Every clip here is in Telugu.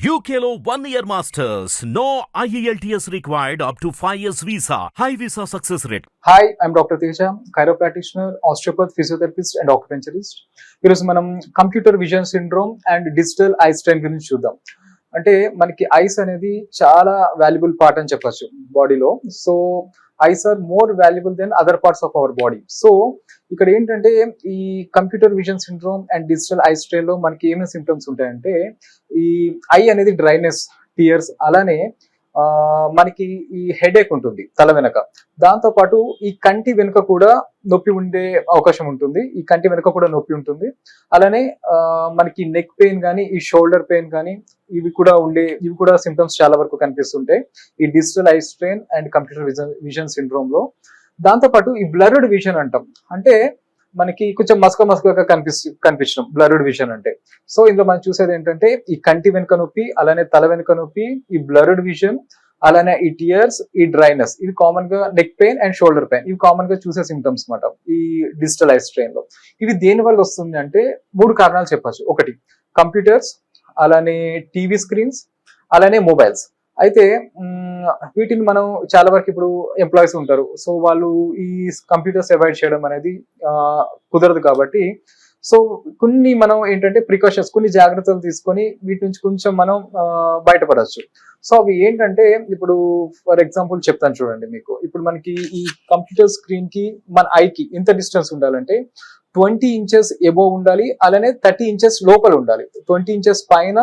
UKLO 1 year masters. No IELTS required up to 5 years visa. High visa success rate. Hi, I'm Dr. Teja, chiropractitioner, osteopath, physiotherapist and acupuncturist. ఈరోజు మనం computer vision syndrome and digital eye strain గురించి చూద్దాం. అంటే మనకి ఐస్ అనేది చాలా వాల్యుబుల్ పార్ట్ అని చెప్పొచ్చు బాడీలో. So eyes are more valuable than other parts of our body. So ఇక్కడ ఏంటంటే ఈ computer vision syndrome and digital eye strain లో మనకి ఏమైనా సిమ్టమ్స్ ఉంటాయంటే ఈ ఐ అనేది డ్రైనెస్, టియర్స్, అలానే మనకి ఈ హెడేక్ ఉంటుంది తల వెనక. దాంతో పాటు ఈ కంటి వెనుక కూడా నొప్పి ఉండే అవకాశం ఉంటుంది. ఈ కంటి వెనుక కూడా నొప్పి ఉంటుంది. అలానే మనకి నెక్ పెయిన్ కానీ, ఈ షోల్డర్ పెయిన్ కానీ ఇవి కూడా సిమ్టమ్స్ చాలా వరకు కనిపిస్తుంటాయి ఈ digital eye strain and computer vision syndrome లో. దాంతో పాటు ఈ బ్లర్డ్ విజన్ అంటాం. అంటే మనకి కొంచెం మసకగా కనిపించడం బ్లర్డ్ విజన్ అంటే. సో ఇందులో మనం చూసేది ఏంటంటే ఈ కంటి వెనుక నొప్పి, అలానే తల వెనుక నొప్పి, ఈ బ్లర్డ్ విజన్, అలానే ఈ టియర్స్, ఈ డ్రైనెస్, ఇవి కామన్ గా neck pain and shoulder pain, ఇవి కామన్ గా చూసే సిమ్టమ్స్ అన్నమాట ఈ డిజిటల్ ఐ స్ట్రెయిన్ లో. ఇవి దేని వల్ల వస్తుంది అంటే 3 కారణాలు చెప్పచ్చు. ఒకటి కంప్యూటర్స్, అలానే టీవీ స్క్రీన్స్, అలానే మొబైల్స్. అయితే వీటిని మనం చాలా వరకు ఇప్పుడు ఎంప్లాయీస్ ఉంటారు. సో వాళ్ళు ఈ కంప్యూటర్స్ అవాయిడ్ చేయడం అనేది కుదరదు కాబట్టి సో కొన్ని మనం ఏంటంటే ప్రికాషన్స్, కొన్ని జాగ్రత్తలు తీసుకొని వీటి నుంచి కొంచెం మనం బయటపడవచ్చు. సో అవి ఏంటంటే ఇప్పుడు ఫర్ ఎగ్జాంపుల్ చెప్తాను చూడండి మీకు. ఇప్పుడు మనకి ఈ కంప్యూటర్ స్క్రీన్ కి మన ఐకి ఎంత డిస్టెన్స్ ఉండాలంటే 20 ఇంచెస్ ఎబోవ్ ఉండాలి, అలానే 30 ఇంచెస్ లోపల ఉండాలి. 20 ఇంచెస్ పైన,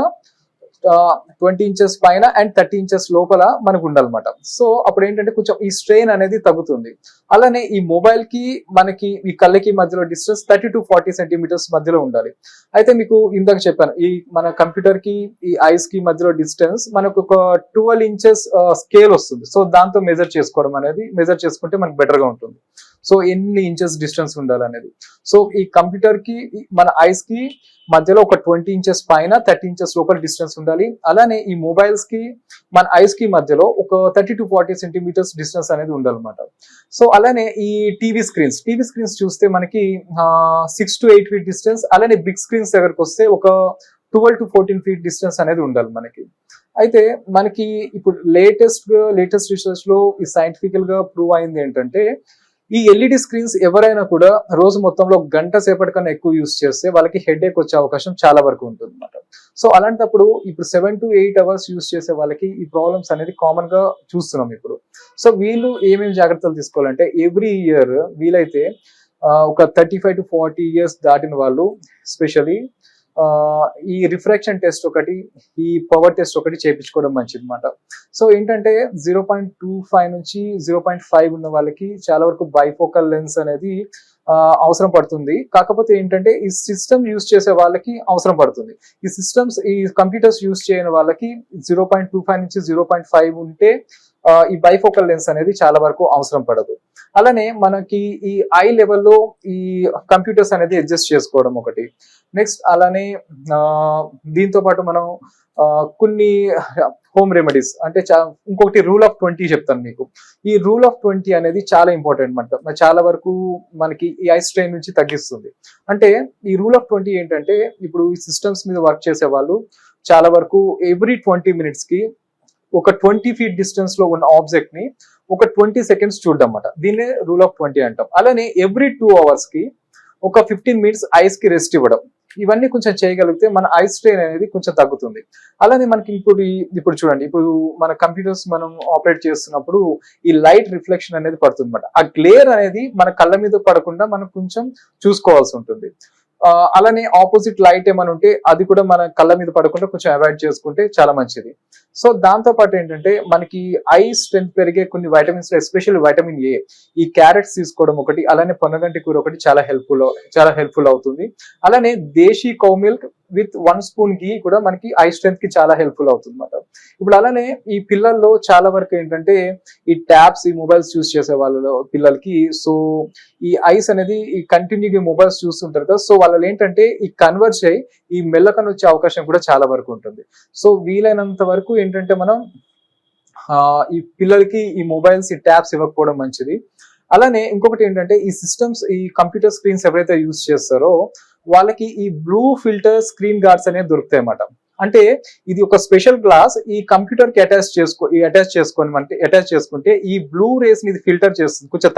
20 ఇంచెస్ పైన అండ్ 30 ఇంచెస్ లోపల మనకు ఉండాలన్నమాట. సో అప్పుడు ఏంటంటే కొంచెం ఈ స్ట్రెయిన్ అనేది తగ్గుతుంది. అలానే ఈ మొబైల్ కి మనకి ఈ కళ్ళకి మధ్యలో డిస్టెన్స్ 30 to 40 సెంటీమీటర్స్ మధ్యలో ఉండాలి. అయితే మీకు ఇందాక చెప్పాను ఈ మన కంప్యూటర్ కి ఈ ఐస్ కి మధ్యలో డిస్టెన్స్ మనకు ఒక 12 ఇంచెస్ స్కేల్ వస్తుంది. సో దాంతో మెజర్ చేసుకుంటే మనకు బెటర్ గా ఉంటుంది. సో ఎన్ని ఇంచెస్ డిస్టెన్స్ ఉండాలనేది. సో ఈ కంప్యూటర్ కి మన ఐస్ కి మధ్యలో ఒక 20 ఇంచెస్ పైన, 30 ఇంచెస్ లోపల డిస్టెన్స్ ఉండాలి. అలానే ఈ మొబైల్స్ కి మన ఐస్ కి మధ్యలో ఒక 30 to 40 సెంటీమీటర్స్ డిస్టెన్స్ అనేది ఉండాలన్నమాట. సో అలానే ఈ టీవీ స్క్రీన్స్ చూస్తే మనకి 6 to 8 ఫీట్ డిస్టెన్స్, అలానే బిగ్ స్క్రీన్స్ దగ్గరకు వస్తే ఒక 12 to 14 ఫీట్ డిస్టెన్స్ అనేది ఉండాలి మనకి. అయితే మనకి ఇప్పుడు లేటెస్ట్ రీసెర్చ్ లో ఈ సైంటిఫికల్ గా ప్రూవ్ అయింది ఏంటంటే ఈ ఎల్ఈడి స్క్రీన్స్ ఎవరైనా కూడా రోజు మొత్తంలో గంట సేపటి కన్నా ఎక్కువ యూస్ చేస్తే వాళ్ళకి హెడేక్ వచ్చే అవకాశం చాలా వరకు ఉంటుంది అన్నమాట. సో అలాంటప్పుడు ఇప్పుడు 7 to 8 అవర్స్ యూస్ చేసే వాళ్ళకి ఈ ప్రాబ్లమ్స్ అనేది కామన్ గా చూస్తున్నాం ఇప్పుడు. సో వీళ్ళు ఏమేమి జాగ్రత్తలు తీసుకోవాలంటే ఎవ్రీ ఇయర్ వీలైతే ఒక 35 to 40 ఇయర్స్ దాటిన వాళ్ళు స్పెషల్లీ ఈ రిఫ్రాక్షన్ టెస్ట్ ఒకటి, ఈ పవర్ టెస్ట్ ఒకటి చేయించుకోవడం మంచిది అనమాట. సో ఏంటంటే 0.25 నుంచి 0.5 ఉన్న వాళ్ళకి చాలా వరకు బైఫోకల్ లెన్స్ అనేది అవసరం పడుతుంది. కాకపోతే ఏంటంటే ఈ సిస్టమ్ యూస్ చేసే వాళ్ళకి అవసరం పడుతుంది. ఈ కంప్యూటర్స్ యూస్ చేయని వాళ్ళకి 0.25 నుంచి 0.5 ఉంటే ఈ బైఫోకల్ లెన్స్ అనేది చాలా వరకు అవసరం పడదు. అలానే మనకి ఈ ఐ లెవెల్లో ఈ కంప్యూటర్స్ అనేది అడ్జస్ట్ చేసుకోవడం ఒకటి. నెక్స్ట్ అలానే దీంతో పాటు మనం కొన్ని హోమ్ రెమెడీస్ అంటే ఇంకొకటి రూల్ ఆఫ్ 20 చెప్తాను మీకు. ఈ రూల్ ఆఫ్ 20 అనేది చాలా ఇంపార్టెంట్ అనమాట. చాలా వరకు మనకి ఈ ఐ స్ట్రెయిన్ నుంచి తగ్గిస్తుంది. అంటే ఈ రూల్ ఆఫ్ 20 ఏంటంటే ఇప్పుడు ఈ సిస్టమ్స్ మీద వర్క్ చేసే వాళ్ళు చాలా వరకు ఎవ్రీ 20 minutes కి ఒక 20 ఫీట్ డిస్టెన్స్ లో ఉన్న ఆబ్జెక్ట్ ని ఒక 20 seconds చూడడం అన్నమాట. దీన్నే రూల్ ఆఫ్ 20 అంటాం. అలానే ఎవ్రీ 2 hours కి ఒక 15 minutes ఐస్ కి రెస్ట్ ఇవ్వడం. ఇవన్నీ కొంచెం చేయగలిగితే మన ఐ స్ట్రెయిన్ అనేది కొంచెం తగ్గుతుంది. అలానే మనకి ఇప్పుడు చూడండి, ఇప్పుడు మన కంప్యూటర్స్ మనం ఆపరేట్ చేస్తున్నప్పుడు ఈ లైట్ రిఫ్లెక్షన్ అనేది పడుతుంది అన్నమాట. ఆ గ్లేర్ అనేది మన కళ్ళ మీద పడకుండా మనం కొంచెం చూసుకోవాల్సి ఉంటుంది. అలానే ఆపోజిట్ లైట్ ఏమైనా ఉంటే అది కూడా మన కళ్ళ మీద పడకుండా కొంచెం అవాయిడ్ చేసుకుంటే చాలా మంచిది. సో దాంతో పాటు ఏంటంటే మనకి ఐ స్ట్రెంత్ పెరిగే కొన్ని వైటమిన్స్, ఎస్పెషల్లీ వైటమిన్ ఏ, ఈ క్యారెట్స్ తీసుకోవడం ఒకటి, అలానే పొన్నగంటి కూర ఒకటి చాలా హెల్ప్ఫుల్ అవుతుంది. అలానే దేశీ కౌ మిల్క్ విత్ 1 spoon ఘీ కూడా మనకి ఐ స్ట్రెంత్ కి చాలా హెల్ప్ఫుల్ అవుతుంది అన్నమాట. ఇప్పుడు అలానే ఈ పిల్లల్లో చాలా వరకు ఏంటంటే ఈ ట్యాబ్స్, ఈ మొబైల్స్ యూస్ చేసే వాళ్ళలో పిల్లలకి సో ఈ ఐస్ అనేది ఈ కంటిన్యూగా మొబైల్స్ చూస్తుంటారు కదా. సో వాళ్ళు ఏంటంటే ఈ కన్వర్జ్ అయ్యి ఈ మెల్లకన్ వచ్చే అవకాశం కూడా చాలా వరకు ఉంటుంది. సో వీలైనంత వరకు ఏంటంటే మనం ఈ పిల్లలకి ఈ మొబైల్స్, ఈ ట్యాబ్స్ ఇవ్వకపోవడం మంచిది. అలానే ఇంకొకటి ఏంటంటే ఈ సిస్టమ్స్, ఈ కంప్యూటర్ స్క్రీన్స్ ఎవరైతే యూస్ చేస్తారో వాళ్ళకి ఈ బ్లూ ఫిల్టర్ స్క్రీన్ గార్డ్స్ అనేవి దొరుకుతాయి అన్నమాట. అంటే ఇది ఒక స్పెషల్ గ్లాస్, ఈ కంప్యూటర్ కి అటాచ్ చేసుకుంటే ఈ బ్లూ రేస్ ని ఇది ఫిల్టర్ చేస్తుంది, కొంచెం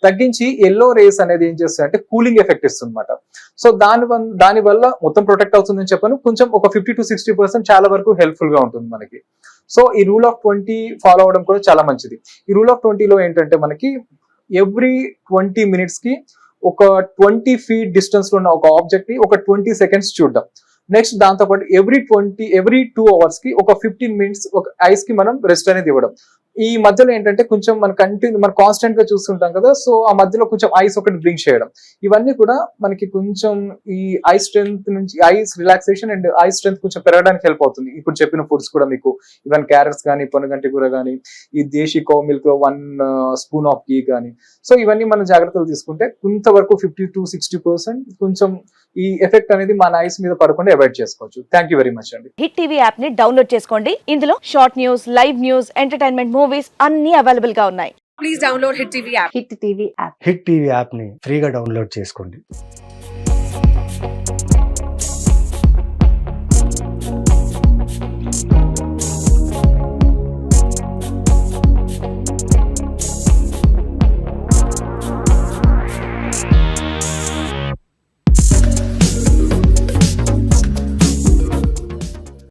తగ్గించి ఎల్లో రేస్ అనేది ఏం చేస్తుంది అంటే కూలింగ్ ఎఫెక్ట్ ఇస్తుంది అనమాట. సో దాని వల్ల మొత్తం ప్రొటెక్ట్ అవుతుందని చెప్పాను, కొంచెం ఒక 50-60% చాలా వరకు హెల్ప్ఫుల్ గా ఉంటుంది మనకి. సో ఈ రూల్ ఆఫ్ 20 ఫాలో అవడం కూడా చాలా మంచిది. ఈ రూల్ ఆఫ్ 20లో ఏంటంటే మనకి ఎవ్రీ 20 minutes కి ఒక 20 feet డిస్టెన్స్ లో ఉన్న ఒక ఆబ్జెక్ట్ ని ఒక 20 seconds చూడడం. నెక్స్ట్ దాంతో పాటు ఎవ్రీ 2 hours కి ఒక 15 minutes ఒక ఐస్ కి మనం రెస్ట్ అనేది ఇవ్వడం. ఈ మధ్యలో ఏంటంటే కొంచెం మనం కాన్స్టెంట్ గా చూస్తుంటాం కదా, సో ఆ మధ్యలో కొంచెం ఐస్ ఒకటి డ్రింక్ చేయడం. ఇవన్నీ కూడా మనకి కొంచెం ఈ ఐస్ స్ట్రెంత్ నుంచి ice relaxation and ice strength కొంచెం పెరగడానికి హెల్ప్ అవుతుంది. ఇప్పుడు చెప్పిన ఫుడ్స్ కూడా మీకు ఈవెన్ క్యారెట్స్ కానీ, పొనగంటి కూర కానీ, ఈ దేశీ కౌ మిల్క్ 1 spoon ఆఫ్ ఘీ కానీ, సో ఇవన్నీ మనం జాగ్రత్తలు తీసుకుంటే కొంతవరకు 50-60% కొంచెం ఈ ఎఫెక్ట్ అనేది మన ఐస్ మీద పడకుండా అవాయిడ్ చేసుకోవచ్చు. థ్యాంక్ యూ వెరీ మచ్ అండి. హిట్ టీవీ యాప్ ని డౌన్లోడ్ చేసుకోండి. ఇందులో short news, live news, entertainment movies అన్ని అవైలబుల్ గా ఉన్నాయి. Please download Hit TV app. Hit TV app. Hit TV యాప్ని ఫ్రీగా డౌన్లోడ్ చేసుకోండి.